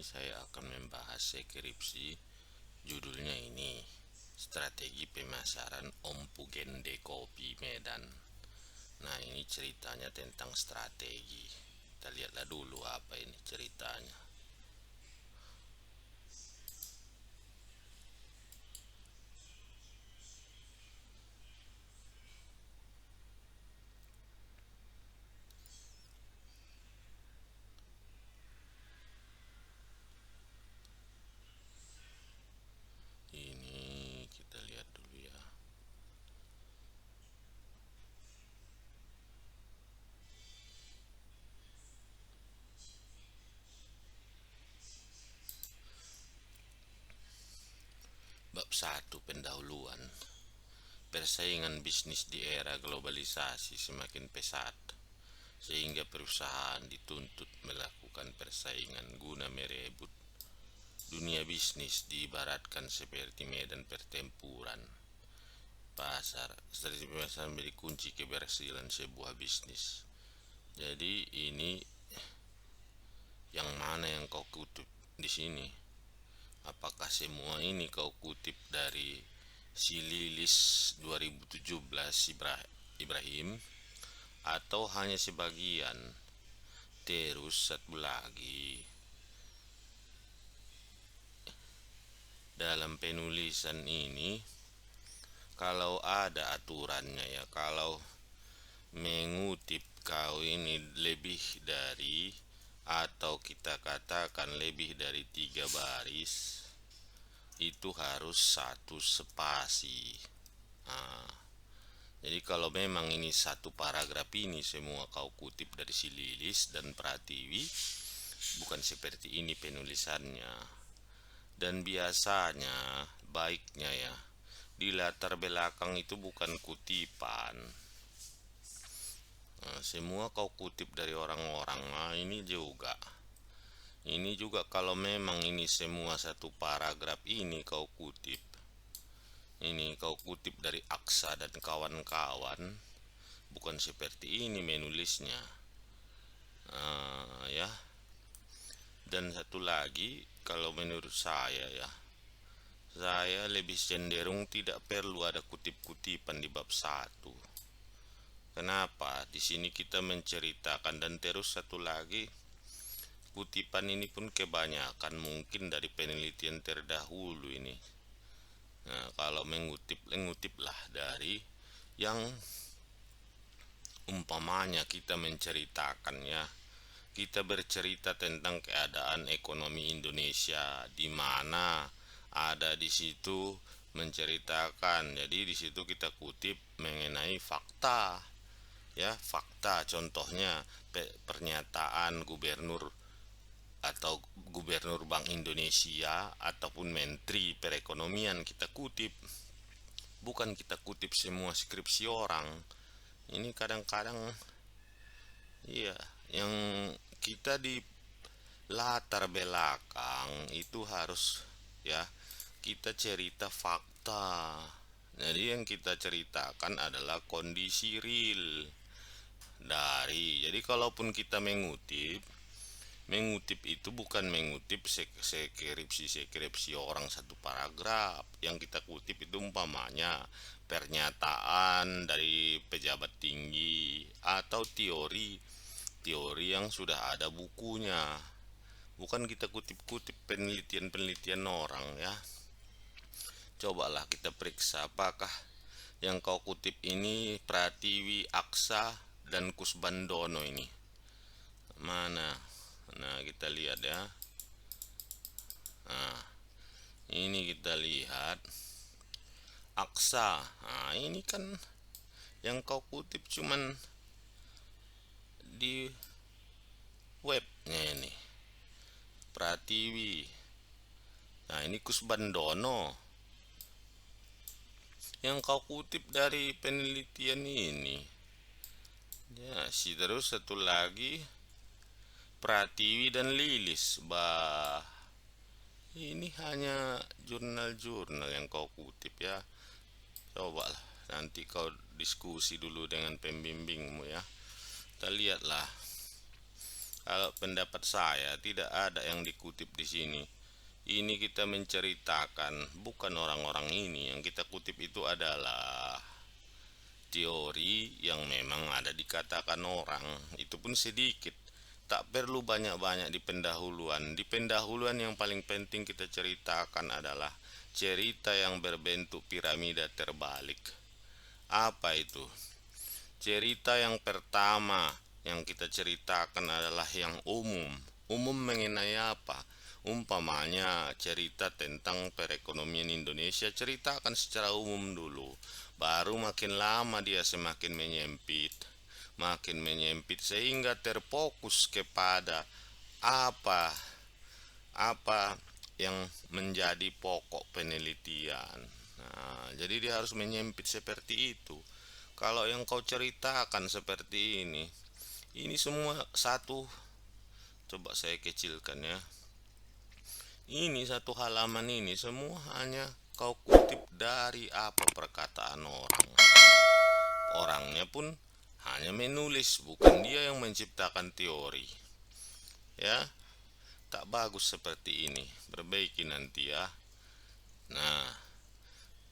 saya akan membahas skripsi. Judulnya ini Strategi Pemasaran Om Pugende Kopi Medan. Nah, ini ceritanya tentang strategi. Kita lihatlah dulu apa ini ceritanya. Ini kita lihat dulu ya. Bab 1, pendahuluan. Persaingan bisnis di era globalisasi semakin pesat, sehingga perusahaan dituntut melakukan persaingan guna merebut. Dunia bisnis diibaratkan seperti medan pertempuran. Pasar, strategi pemasaran menjadi kunci keberhasilan sebuah bisnis. Jadi ini yang mana yang kau kutip di sini? Apakah semua ini kau kutip dari si Lilis 2017 Ibrahim atau hanya sebagian? Terus satu lagi, dalam penulisan ini kalau ada aturannya ya, kalau mengutip kau ini lebih dari, atau kita katakan lebih dari 3 baris, itu harus 1 spasi. Nah, jadi kalau memang ini 1 paragraf ini semua kau kutip dari si Lilis dan Pratiwi, bukan seperti ini penulisannya. Dan biasanya baiknya ya, di latar belakang itu bukan kutipan. Nah, semua kau kutip dari orang-orang. Nah, ini juga kalau memang ini semua 1 paragraf ini kau kutip, ini kau kutip dari Aksa dan kawan-kawan, bukan seperti ini menulisnya. Ya. Dan satu lagi, kalau menurut saya ya, saya lebih cenderung tidak perlu ada kutip-kutipan di bab 1. Kenapa? Di sini kita menceritakan, dan terus satu lagi, kutipan ini pun kebanyakan mungkin dari penelitian terdahulu ini. Nah, kalau mengutiplah dari yang umpamanya kita menceritakan ya, kita bercerita tentang keadaan ekonomi Indonesia, di mana ada di situ menceritakan. Jadi di situ kita kutip mengenai fakta, ya, fakta. Contohnya pernyataan gubernur atau gubernur Bank Indonesia ataupun menteri perekonomian kita kutip. Bukan kita kutip semua skripsi orang. Ini kadang-kadang, iya, yang kita di latar belakang itu harus, ya, kita cerita fakta. Jadi yang kita ceritakan adalah kondisi real dari. Jadi kalaupun kita mengutip itu bukan mengutip skripsi orang 1 paragraf. Yang kita kutip itu umpamanya pernyataan dari pejabat tinggi atau teori yang sudah ada bukunya. Bukan kita kutip-kutip penelitian-penelitian orang ya. Cobalah kita periksa apakah yang kau kutip ini Pratiwi, Aksa, dan Kusbandono ini. Mana? Nah, kita lihat ya. Nah, ini kita lihat Aksa. Nah, ini kan yang kau kutip cuman di webnya ini. Pratiwi. Nah, ini Kusbandono. Yang kau kutip dari penelitian ini. Ya, terus satu lagi Pratiwi dan Lilis. Ini hanya jurnal-jurnal yang kau kutip ya. Cobalah nanti kau diskusi dulu dengan pembimbingmu ya. Kita lihatlah Kalau pendapat saya tidak ada yang dikutip di sini. Ini kita menceritakan, bukan orang-orang ini. Yang kita kutip itu adalah teori yang memang ada dikatakan orang. Itu pun sedikit. Tak perlu banyak-banyak di pendahuluan. Di pendahuluan yang paling penting kita ceritakan adalah cerita yang berbentuk piramida terbalik. Apa itu? Cerita yang pertama yang kita ceritakan adalah yang umum. Umum mengenai apa? Umpamanya cerita tentang perekonomian Indonesia, ceritakan secara umum dulu. Baru makin lama dia semakin menyempit. Makin menyempit sehingga terfokus kepada apa apa yang menjadi pokok penelitian. Nah, jadi dia harus menyempit seperti itu. Kalau yang kau ceritakan seperti ini semua satu, coba saya kecilkan ya. Ini satu halaman ini semua hanya kau kutip dari apa perkataan orang. Orangnya pun hanya menulis, bukan dia yang menciptakan teori. Ya, tak bagus seperti ini. Perbaiki nanti ya. Nah,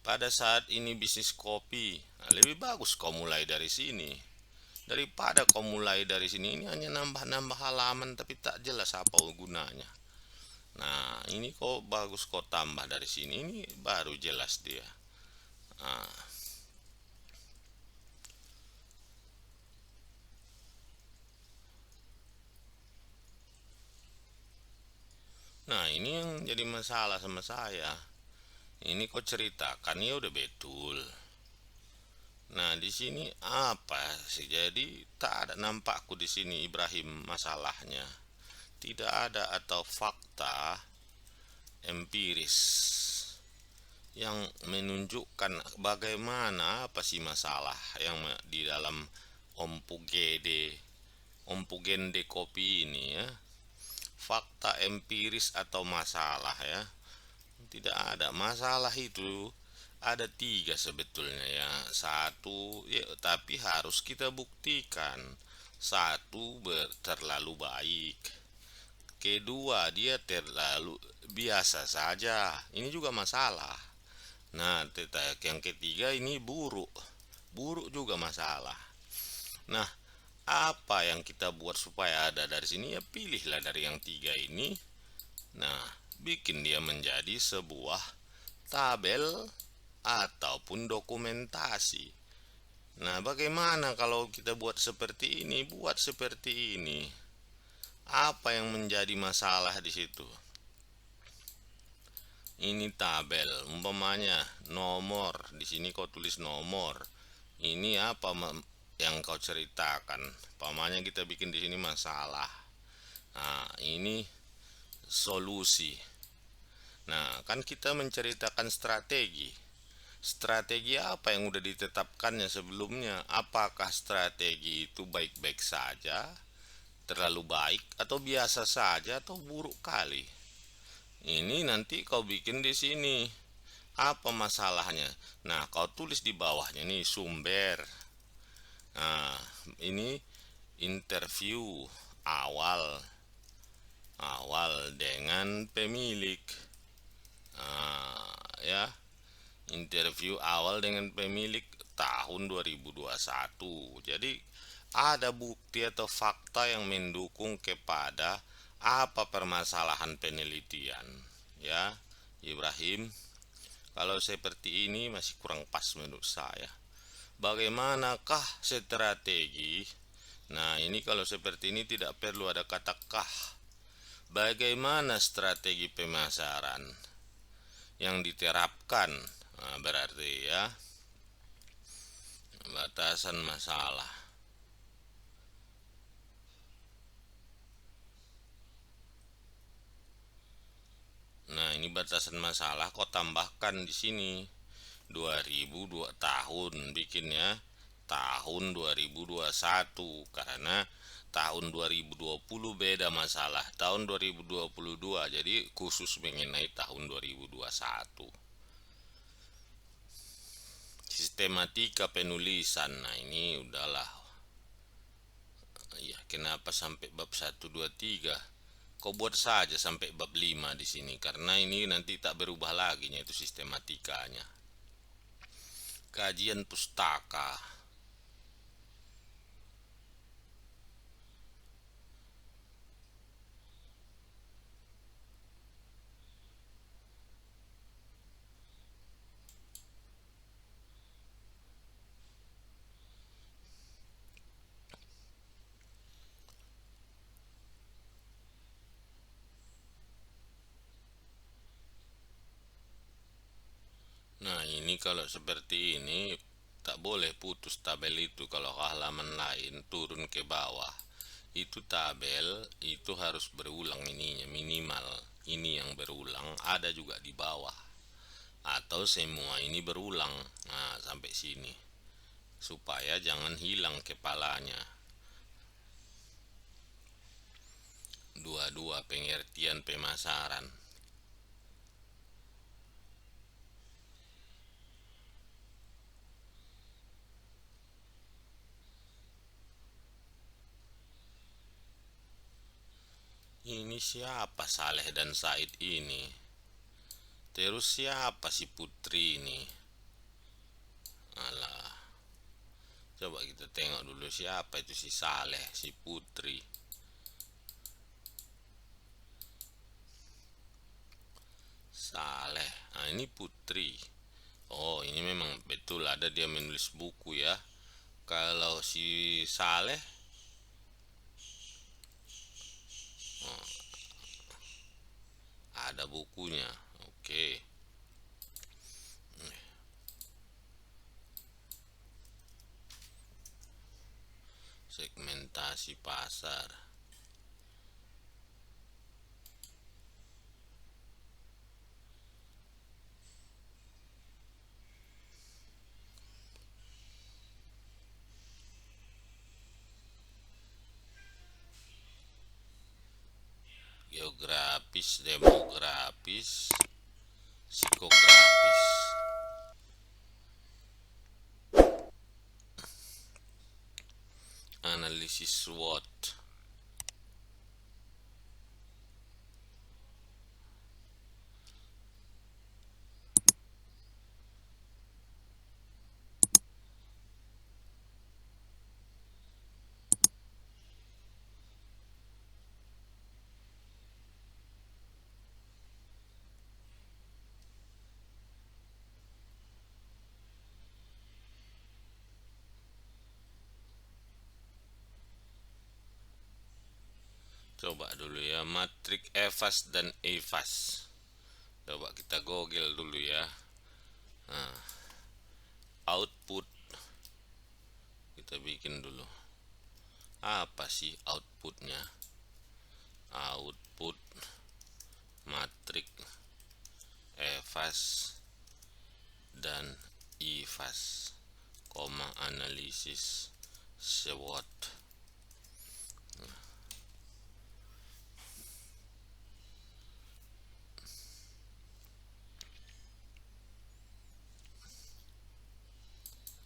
pada saat ini bisnis kopi, nah, lebih bagus kau mulai dari sini daripada kau mulai dari sini. Ini hanya nambah-nambah halaman tapi tak jelas apa gunanya. Nah, ini kau bagus kau tambah dari sini, ini baru jelas dia. Nah, nah, ini yang jadi masalah sama saya. Ini kau ceritakan ya udah betul. Nah, di sini apa sih? Jadi tak ada nampakku di sini Ibrahim masalahnya. Tidak ada atau fakta empiris yang menunjukkan bagaimana apa sih masalah yang di dalam ompugende kopi ini ya. Fakta empiris atau masalah ya. Tidak ada masalah itu. Ada tiga sebetulnya ya. Satu ya, tapi harus kita buktikan. Satu terlalu baik. Kedua, dia terlalu biasa saja. Ini juga masalah. Nah, yang ketiga ini buruk. Buruk juga masalah. Nah, apa yang kita buat supaya ada dari sini ya pilihlah dari yang tiga ini. Nah, bikin dia menjadi sebuah tabel ataupun dokumentasi. Nah, bagaimana kalau kita buat seperti ini? Buat seperti ini. Apa yang menjadi masalah di situ? Ini tabel, umpamanya nomor. Di sini kau tulis nomor. Ini apa yang kau ceritakan? Umpamanya kita bikin di sini masalah. Nah, ini solusi. Nah, kan kita menceritakan strategi. Strategi apa yang udah ditetapkannya sebelumnya? Apakah strategi itu baik-baik saja, terlalu baik, atau biasa saja, atau buruk kali? Ini nanti kau bikin di sini. Apa masalahnya? Nah, kau tulis di bawahnya nih sumber. Nah, ini interview awal awal dengan pemilik. Nah, ya, interview awal dengan pemilik tahun 2021. Jadi ada bukti atau fakta yang mendukung kepada apa permasalahan penelitian. Ya, Ibrahim, kalau seperti ini masih kurang pas menurut saya. Bagaimanakah strategi? Nah, ini kalau seperti ini tidak perlu ada kata kah. Bagaimana strategi pemasaran yang diterapkan? Nah, berarti ya batasan masalah. Nah, ini batasan masalah kau tambahkan di sini. 2002 tahun bikinnya tahun 2021 karena tahun 2020 beda masalah. Tahun 2022 jadi khusus mengenai tahun 2021. Sistematika penulisan. Nah, ini udahlah Ya, kenapa sampai bab 1, 2, 3? Kau buat saja sampai bab 5 di sini karena ini nanti tak berubah lagi itu sistematikanya. Kajian pustaka. Nah, ini kalau seperti ini tak boleh putus tabel itu. Kalau ke halaman lain turun ke bawah. Itu tabel itu harus berulang ininya minimal. Ini yang berulang ada juga di bawah. Atau semua ini berulang. Nah, sampai sini. Supaya jangan hilang kepalanya. Dua-dua pengertian pemasaran. Ini siapa Saleh dan Said ini? Terus siapa si Putri ini? Alah, coba kita tengok dulu siapa itu si Saleh, si Putri. Saleh, nah ini Putri. Oh, ini memang betul ada dia menulis buku ya. Kalau si Saleh, ada bukunya. Oke, segmentasi pasar. Geografis, demografis, psikografis, analisis SWOT. Coba dulu ya, matrik EVAS dan EVAS. Coba kita google dulu ya. Nah, output kita bikin dulu. Apa sih outputnya? Output matrik EVAS dan EVAS, analisis SWOT.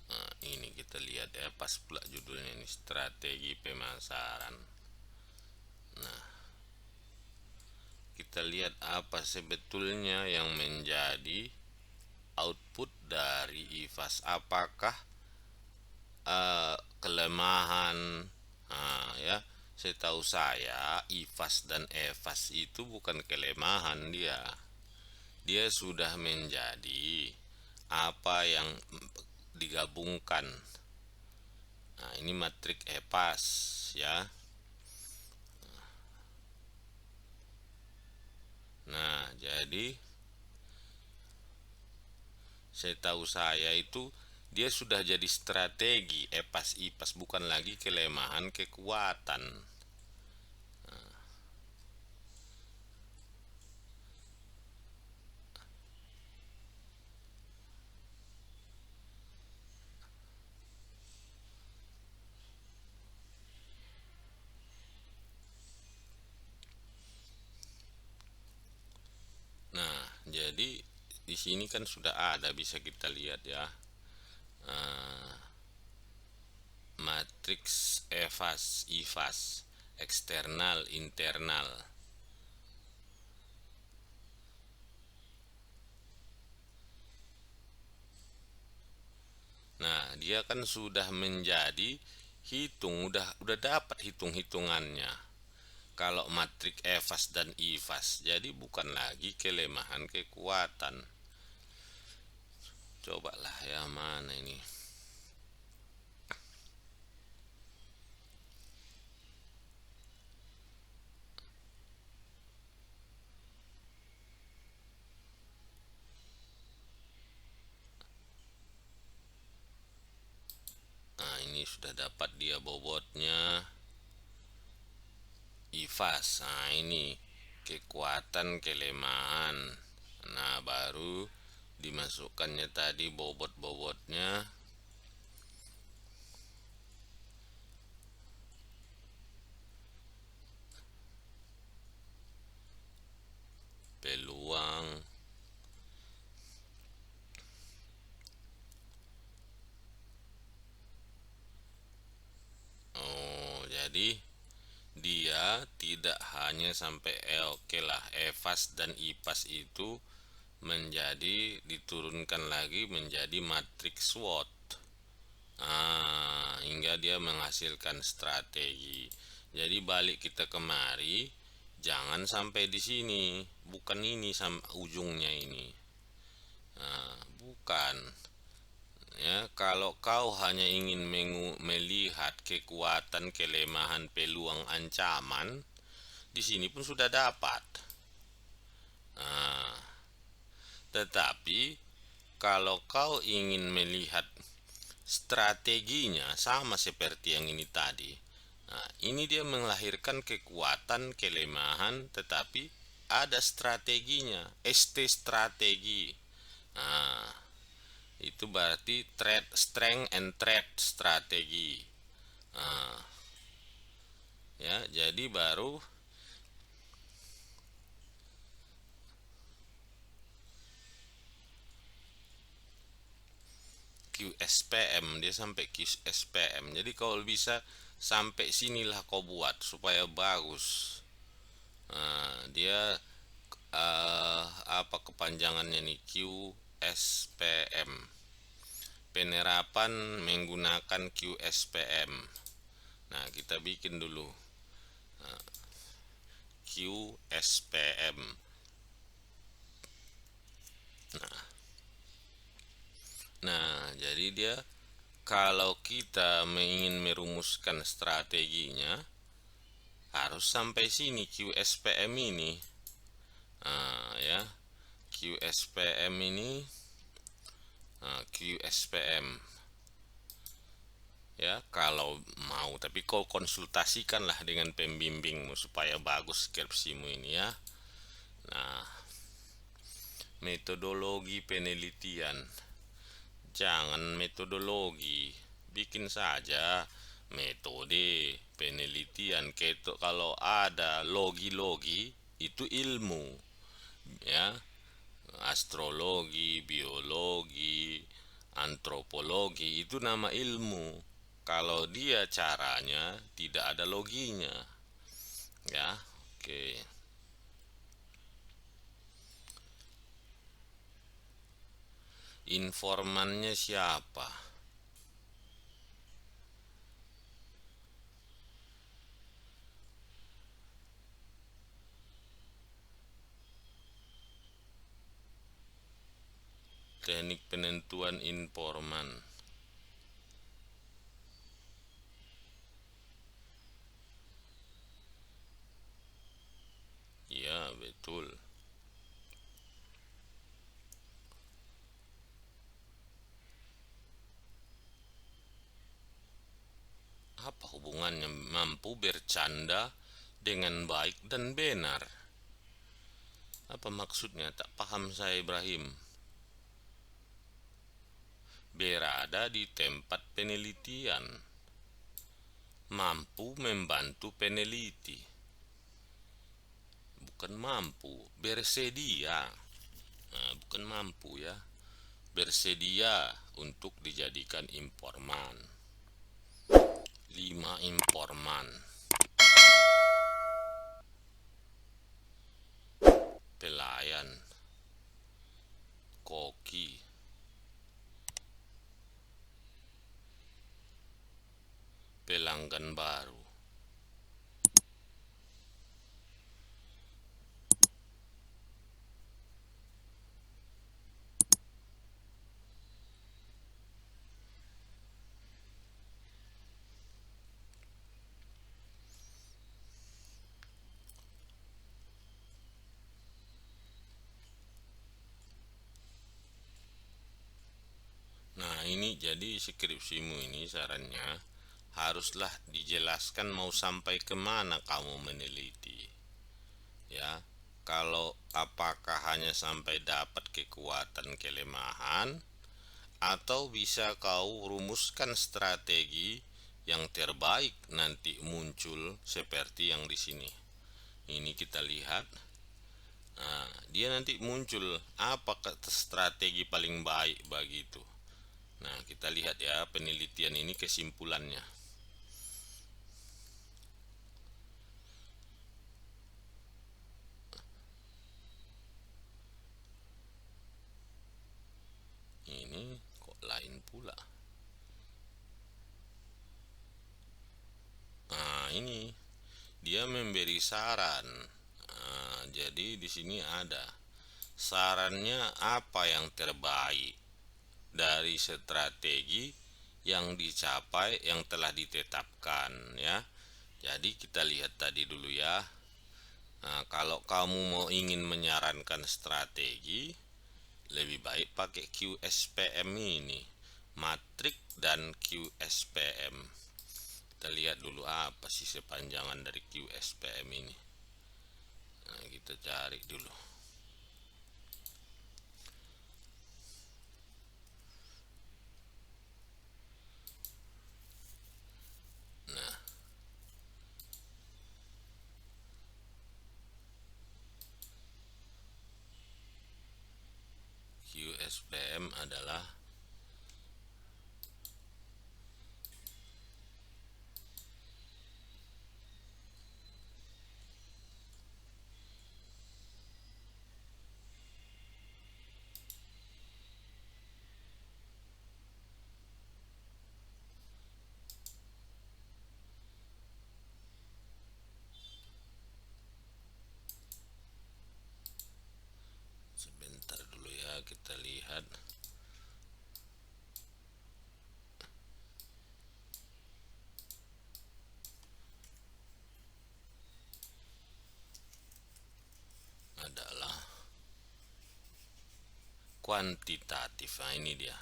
Nah, ini kita lihat ya, pas pula judulnya ini strategi pemasaran. Nah, kita lihat apa sebetulnya yang menjadi output dari IFAS. Apakah kelemahan? Ya, setahu saya IFAS dan EVAS itu bukan kelemahan dia. Dia sudah menjadi apa yang digabungkan. Nah, ini matrik EPAS ya. Nah, jadi setahu saya itu dia sudah jadi strategi EPAS IPAS, bukan lagi kelemahan kekuatan. Nah, jadi di sini kan sudah ada bisa kita lihat ya. matriks EVAS, IVAS, eksternal, internal. Nah, dia kan sudah menjadi udah dapat hitung-hitungannya. Kalau matrik EVAS dan IVAS, jadi bukan lagi kelemahan kekuatan. Cobalah ya, mana ini? Nah, ini sudah dapat dia bobotnya. IVAS. Nah, ini kekuatan kelemahan. Nah, baru dimasukkannya tadi bobot-bobotnya. Peluang. Oh, jadi dia tidak hanya sampai oke lah, EVAS dan IPAS itu menjadi diturunkan lagi menjadi matriks SWOT. Hingga dia menghasilkan strategi. Jadi balik kita kemari, jangan sampai di sini, bukan ini sampai ujungnya ini. Bukan. Ya, kalau kau hanya ingin melihat kekuatan, kelemahan, peluang, ancaman, di sini pun sudah dapat. Nah, tetapi kalau kau ingin melihat strateginya sama seperti yang ini tadi. Nah, ini dia melahirkan kekuatan, kelemahan, tetapi ada strateginya, ST strategi. Nah, itu berarti threat, strength and threat strategi. Nah, ya, jadi baru QSPM, dia sampai QSPM. Jadi kalau bisa sampai sinilah kau buat supaya bagus. Nah, dia apa kepanjangannya nih, QSPM, penerapan menggunakan QSPM. Nah, kita bikin dulu QSPM. Nah, jadi dia kalau kita ingin merumuskan strateginya harus sampai sini QSPM ini. Ya, QSPM ini, QSPM ya, kalau mau, tapi kau konsultasikanlah dengan pembimbingmu supaya bagus skripsimu ini ya. Nah, metodologi penelitian, jangan metodologi, bikin saja metode penelitian. Kalau ada logi-logi itu ilmu ya, astrologi, biologi, antropologi itu nama ilmu. Kalau dia caranya tidak ada loginya. Ya, oke. Informannya siapa? Teknik penentuan informan. Ya, betul. Apa hubungannya mampu bercanda dengan baik dan benar? Apa maksudnya? Tak paham saya, Ibrahim. Berada di tempat penelitian, mampu membantu peneliti, bukan mampu, bersedia. Nah, bukan mampu ya, bersedia untuk dijadikan informan. 5 informan, pelayan, koki, pelanggan baru. Nah, ini jadi skripsimu ini sarannya haruslah dijelaskan mau sampai kemana kamu meneliti. Ya, kalau apakah hanya sampai dapat kekuatan kelemahan atau bisa kau rumuskan strategi yang terbaik nanti muncul seperti yang di sini. Ini kita lihat. Nah, dia nanti muncul apa strategi paling baik begitu. Nah, kita lihat ya penelitian ini kesimpulannya. Ini kok lain pula. Nah, ini dia memberi saran. Nah, jadi di sini ada sarannya apa yang terbaik dari strategi yang dicapai yang telah ditetapkan ya. Jadi kita lihat tadi dulu ya. Nah, kalau kamu mau ingin menyarankan strategi, lebih baik pakai QSPM ini, matrik dan QSPM. Kita lihat dulu apa sih sepanjangan dari QSPM ini. Nah, kita cari dulu. Nah, QSPM adalah sebentar dulu ya kita lihat. Adalah kuantitatif. Nah, ini dia.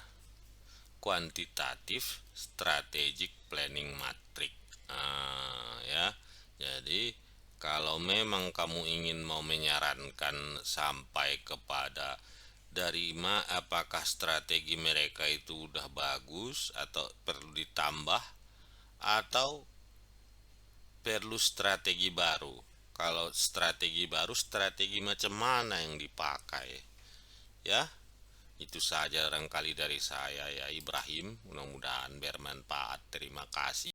Kuantitatif strategic planning matrix. Nah, ya. Jadi kalau memang kamu ingin mau menyarankan sampai kepada dari apakah strategi mereka itu udah bagus atau perlu ditambah atau perlu strategi baru. Kalau strategi baru, strategi macam mana yang dipakai? Ya, itu saja barangkali dari saya ya Ibrahim. Mudah-mudahan bermanfaat. Terima kasih.